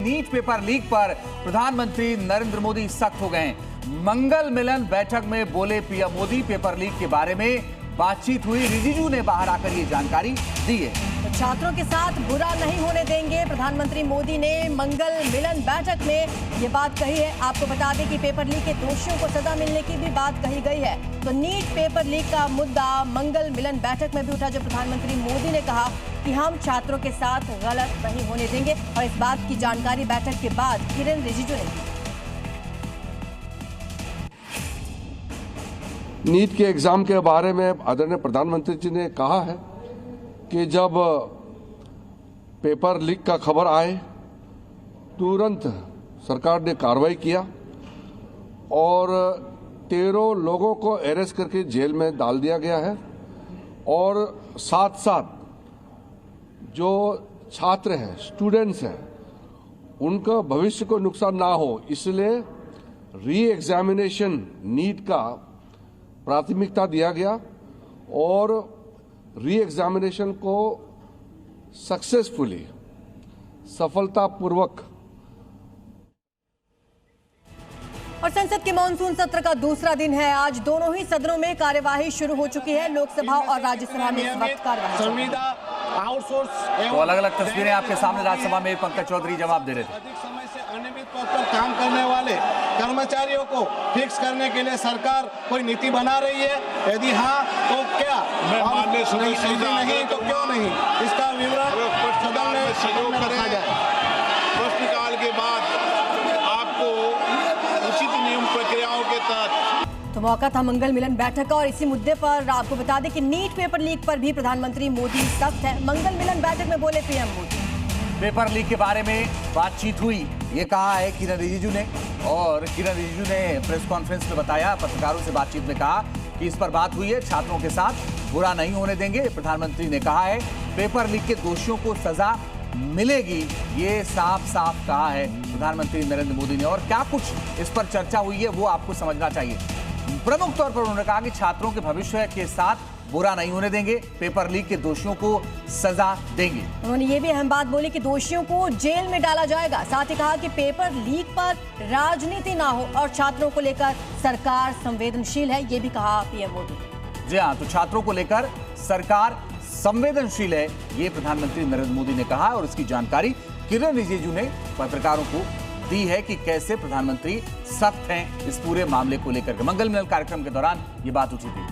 NEET paper leak पर प्रधानमंत्री नरेंद्र मोदी सख्त हो गए हैं। मंगल मिलन बैठक में बोले पीएम मोदी, पेपर लीक के बारे में बातचीत हुई। रिजिजू ने बाहर आकर ये जानकारी दी है। तो छात्रों के साथ बुरा नहीं होने देंगे, प्रधानमंत्री मोदी ने मंगल मिलन बैठक में ये बात कही है। आपको बता दें कि पेपर लीक के दोषियों को सजा मिलने की भी बात कही गई है। तो नीट पेपर लीक का मुद्दा मंगल मिलन बैठक में भी उठा, जो प्रधानमंत्री मोदी ने कहा कि हम छात्रों के साथ गलत नहीं होने देंगे। और इस बात की जानकारी बैठक के बाद किरेन रिजिजू ने दी। नीट के एग्जाम के बारे में आदरणीय प्रधानमंत्री जी ने कहा है कि जब पेपर लीक का खबर आए तुरंत सरकार ने कार्रवाई किया और 13 लोगों को अरेस्ट करके जेल में डाल दिया गया है। और साथ साथ जो छात्र हैं, स्टूडेंट्स हैं, उनका भविष्य को नुकसान ना हो इसलिए री एग्जामिनेशन नीट का प्राथमिकता दिया गया और री एग्जामिनेशन को सक्सेसफुली, सफलतापूर्वक। और संसद के मानसून सत्र का दूसरा दिन है। आज दोनों ही सदनों में कार्यवाही शुरू हो चुकी है। लोकसभा और राज्यसभा में इस वक्त कार्यवाही। तो अलग अलग तस्वीरें आपके सामने। राज्यसभा में पंकज चौधरी जवाब दे रहे थे। अधिक समय से अनियमित तौर पर काम करने वाले कर्मचारियों को फिक्स करने के लिए सरकार कोई नीति बना रही है? यदि हाँ तो क्या? नहीं तो क्यों नहीं? इसका विवरण सदन में सहयोग रखा जाए। प्रश्नकाल के बाद आपको उचित नियम प्रक्रियाओं के तहत। तो मौका था मंगल मिलन बैठक का। और इसी मुद्दे पर आपको बता दें कि नीट पेपर लीक पर भी प्रधानमंत्री मोदी सख्त है। मंगल मिलन बैठक में बोले पीएम मोदी। पेपर लीक के बारे में बातचीत हुई, ये कहा है किरेन रिजिजू ने। और किरेन रिजिजू ने प्रेस कॉन्फ्रेंस में बताया, पत्रकारों से बातचीत में कहा कि इस पर बात हुई है, छात्रों के साथ बुरा नहीं होने देंगे। प्रधानमंत्री ने कहा है पेपर लीक के दोषियों को सजा मिलेगी, ये साफ साफ कहा है प्रधानमंत्री नरेंद्र मोदी ने। और क्या कुछ इस पर चर्चा हुई है वो आपको समझना चाहिए। प्रमुख तौर पर उन्होंने कहा कि छात्रों के भविष्य के साथ बुरा नहीं होने देंगे, पेपर लीक के दोषियों को सजा देंगे। उन्होंने ये भी अहम बात बोली कि दोषियों को जेल में डाला जाएगा। साथ ही कहा कि पेपर लीक पर राजनीति ना हो और छात्रों को लेकर सरकार संवेदनशील है, ये भी कहा पीएम मोदी। जी हाँ, तो छात्रों को लेकर सरकार संवेदनशील है, ये प्रधानमंत्री नरेंद्र मोदी ने कहा। और इसकी जानकारी किरेन रिजिजू ने पत्रकारों को दी है कि कैसे प्रधानमंत्री सख्त हैं इस पूरे मामले को लेकर। मंगल मिलन कार्यक्रम के दौरान ये बात उठी थी।